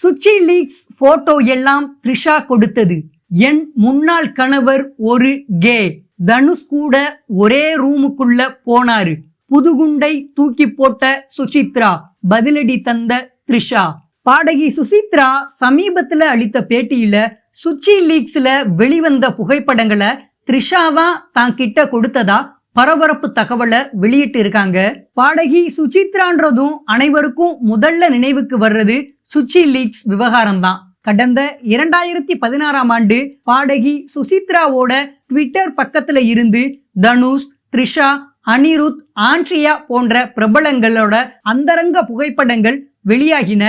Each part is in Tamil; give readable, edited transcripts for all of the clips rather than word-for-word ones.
சுச்சி லீக்ஸ் போட்டோ எல்லாம் த்ரிஷா கொடுத்தது. என் முன்னாள் கணவர் ஒரு கே. தனுஷ் கூட ஒரே ரூமுக்குள்ள போனாரு. புதுகுண்டை தூக்கி போட்ட சுசித்ரா பதிலடி தந்த த்ரிஷா. பாடகி சுசித்ரா சமீபத்துல அளித்த பேட்டியில சுச்சி லீக்ஸ்ல வெளிவந்த புகைப்படங்களை த்ரிஷாவா தான் கிட்ட கொடுத்ததா பரபரப்பு தகவலை வெளியிட்டு இருக்காங்க. பாடகி சுசித்ரான்றதும் அனைவருக்கும் முதல்ல நினைவுக்கு வர்றது சுச்சி லீக்ஸ் விவகாரம் தான். கடந்த 2016ஆம் ஆண்டு பாடகி சுசித்ராவோட ட்விட்டர் பக்கத்துல இருந்து தனுஷ், த்ரிஷா, அனிருத், ஆண்ட்ரியா போன்ற பிரபலங்களோட அந்தரங்க புகைப்படங்கள் வெளியாகின.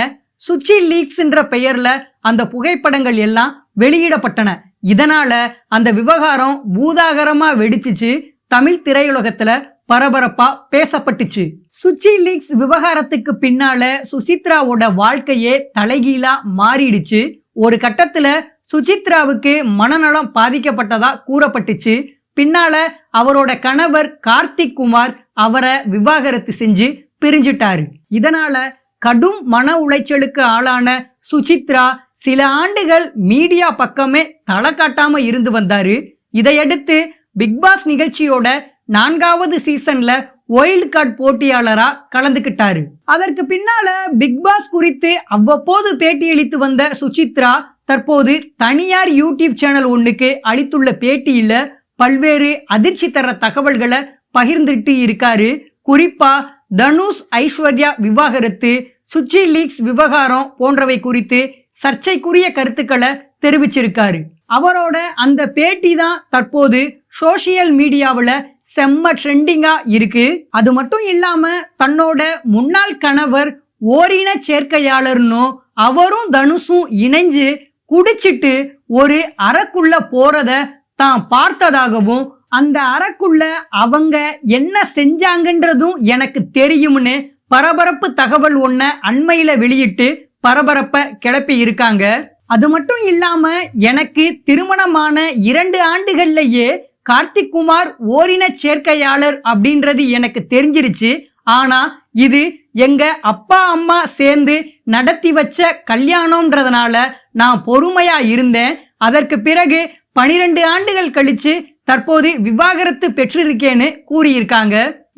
சுச்சி லீக்ஸ் என்ற பெயர்ல அந்த புகைப்படங்கள் எல்லாம் வெளியிடப்பட்டன. இதனால அந்த விவகாரம் பூதாகரமா வெடிச்சிச்சு. தமிழ் திரையுலகத்துல பரபரப்பா பேசப்பட்டுச்சு. சுச்சி லீக்ஸ் விவகாரத்துக்கு பின்னால சுசித்ராவோட வாழ்க்கையே தலைகீழா மாறிடுச்சு. ஒரு கட்டத்துல சுசித்ராவுக்கு மனநலம் பாதிக்கப்பட்டதா கூறப்பட்டுச்சு. பின்னால அவரோட கணவர் கார்த்திக் குமார் அவரை விவாகரத்து செஞ்சு பிரிஞ்சிட்டாரு. இதனால கடும் மன உளைச்சலுக்கு ஆளான சுசித்ரா சில ஆண்டுகள் மீடியா பக்கமே தலை காட்டாம இருந்து வந்தாரு. இதையடுத்து பிக்பாஸ் நிகழ்ச்சியோட 4வது சீசன்ல வைல்ட் கார்டு போட்டியாளரா கலந்துகிட்டாரு. அதற்கு பின்னால பிக்பாஸ் குறித்து அவ்வப்போது பேட்டியளித்து வந்த சுசித்ரா தற்போது தனியார் யூடியூப் சேனல் ஒண்ணுக்கு அளித்துள்ள பேட்டியில பல்வேறு அதிர்ச்சி தர தகவல்களை பகிர்ந்துட்டு இருக்காரு. குறிப்பா தனுஷ், ஐஸ்வர்யா விவாகரத்து, சுச்சி லீக்ஸ் விவகாரம் போன்றவை குறித்து சர்ச்சைக்குரிய கருத்துக்களை தெரிவிச்சிருக்காரு. அவரோட அந்த பேட்டி தான் தற்போது சோசியல் மீடியாவில் செம்ம ட்ரெண்டிங்கா இருக்கு. அது மட்டும் இல்லாம தன்னோட முன்னாள் கணவர் ஓரின சேர்க்கையாளர்னு அவரும் தனுஷும் இணைஞ்சு குடிச்சிட்டு ஒரு அறைக்குள்ள போறத தான் பார்த்ததாகவும் அந்த அறைக்குள்ள அவங்க என்ன செஞ்சாங்கன்றதும் எனக்கு தெரியும்னு பரபரப்பு தகவல் ஒன்ன அண்மையில வெளியிட்டு பரபரப்ப கிளப்பி இருக்காங்க. அது மட்டும் இல்லாம எனக்கு திருமணமான 2 ஆண்டுகள்லயே கார்த்திக் குமார் ஓரின சேர்க்கையாளர் அப்படின்றது எனக்கு தெரிஞ்சிருச்சு. ஆனா இது எங்க அப்பா அம்மா சேர்ந்து நடத்தி வச்ச கல்யாணம்ன்றதுனால நான் பொறுமையா இருந்தேன். அதற்கு பிறகு 12 ஆண்டுகள் கழிச்சு தற்போது விவாகரத்து பெற்றிருக்கேன்னு கூறியிருக்காங்க.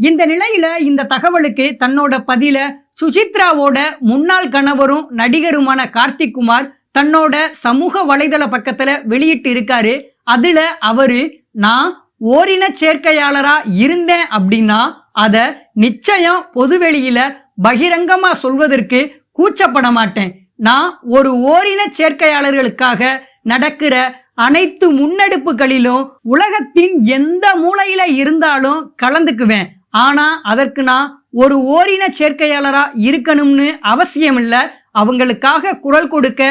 இந்த நிலையில இந்த தகவலுக்கு தன்னோட பதில சுசித்ராவோட முன்னாள் கணவரும் நடிகருமான கார்த்திக் குமார் தன்னோட சமூக வலைதள பக்கத்துல வெளியிட்டு இருக்காரு. அதுல அவரு நான் ஓரின சேர்க்கையாளரா இருந்தேன் அப்படின்னா அத நிச்சயம் பொதுவெளியில பகிரங்கமா சொல்வதற்கு கூச்சப்பட மாட்டேன். நான் ஒரு ஓரின சேர்க்கையாளர்களுக்காக நடக்கிற அனைத்து முன்னெடுப்புகளிலும் உலகத்தின் எந்த மூலையில இருந்தாலும் கலந்துக்குவேன். ஆனா அதற்கு நான் ஒரு ஓரின சேர்க்கையாளரா இருக்கணும்னு அவசியம் இல்ல. அவங்களுக்காக குரல் கொடுக்க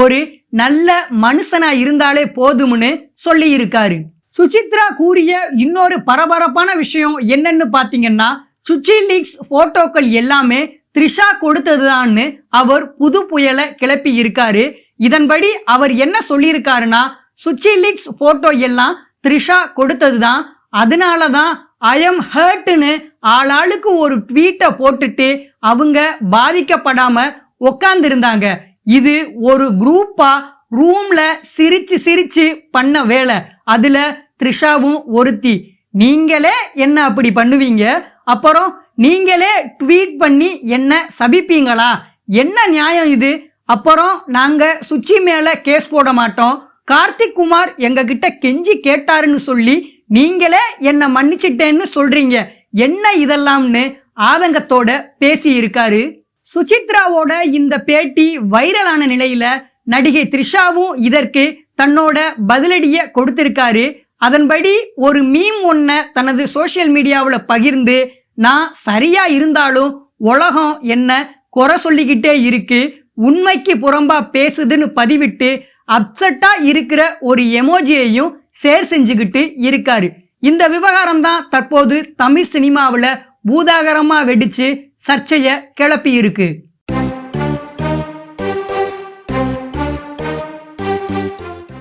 ஒரு நல்ல மனுஷனா இருந்தாலே போதும்னு சொல்லி இருக்காரு. சுசித்ரா கூறிய இன்னொரு பரபரப்பான விஷயம் என்னன்னு பாத்தீங்கன்னா சுச்சி லீக்ஸ் போட்டோக்கள் எல்லாமே த்ரிஷா கொடுத்ததுதான்னு அவர் புது புயலை கிளப்பி இருக்காரு. இதன்படி அவர் என்ன சொல்லியிருக்காருன்னா சுச்சி லீக்ஸ் போட்டோ எல்லாம் த்ரிஷா கொடுத்ததுதான். அதனாலதான் ஐ எம் ஹர்ட்னு ஆளாளுக்கு ஒரு ட்வீட்டை போட்டுட்டு அவங்க பாதிக்கப்படாம உக்காந்து இருந்தாங்க. இது ஒரு குரூப்பா ரூம்ல சிரிச்சு சிரிச்சு பண்ண வேலை. அதுல த்ரிஷாவும் ஒருத்தி. நீங்களே என்ன அப்படி பண்ணுவீங்க, அப்புறம் நீங்களே ட்வீட் பண்ணி என்ன சபிப்பீங்களா? என்ன நியாயம் இது? அப்புறம் நாங்க சுச்சி மேல கேஸ் போட மாட்டோம். கார்த்திக் குமார் எங்க கிட்ட கெஞ்சி கேட்டாருன்னு சொல்லி நீங்களே என்ன மன்னிச்சிட்டேன்னு சொல்றீங்க. என்ன இதெல்லாம்னு ஆதங்கத்தோட பேசி இருக்காரு. சுசித்ராவோட இந்த பேட்டி வைரலான நிலையில நடிகை த்ரிஷாவும் இதற்கு தன்னோட பதிலடிய கொடுத்திருக்காரு. அதன்படி ஒரு மீம் ஒன்ன தனது சோசியல் மீடியாவில் பகிர்ந்து நான் சரியா இருந்தாலும் உலகம் என்ன குறை சொல்லிக்கிட்டே இருக்கு, உண்மைக்கு புறம்பா பேசுதுன்னு பதிவிட்டு அப்செட்டா இருக்கிற ஒரு எமோஜியையும் ஷேர் செஞ்சுக்கிட்டு இருக்காரு. இந்த விவகாரம் தான் தற்போது தமிழ் சினிமாவில் பூதாகரமா வெடிச்சு சர்ச்சைய கிளப்பி இருக்கு.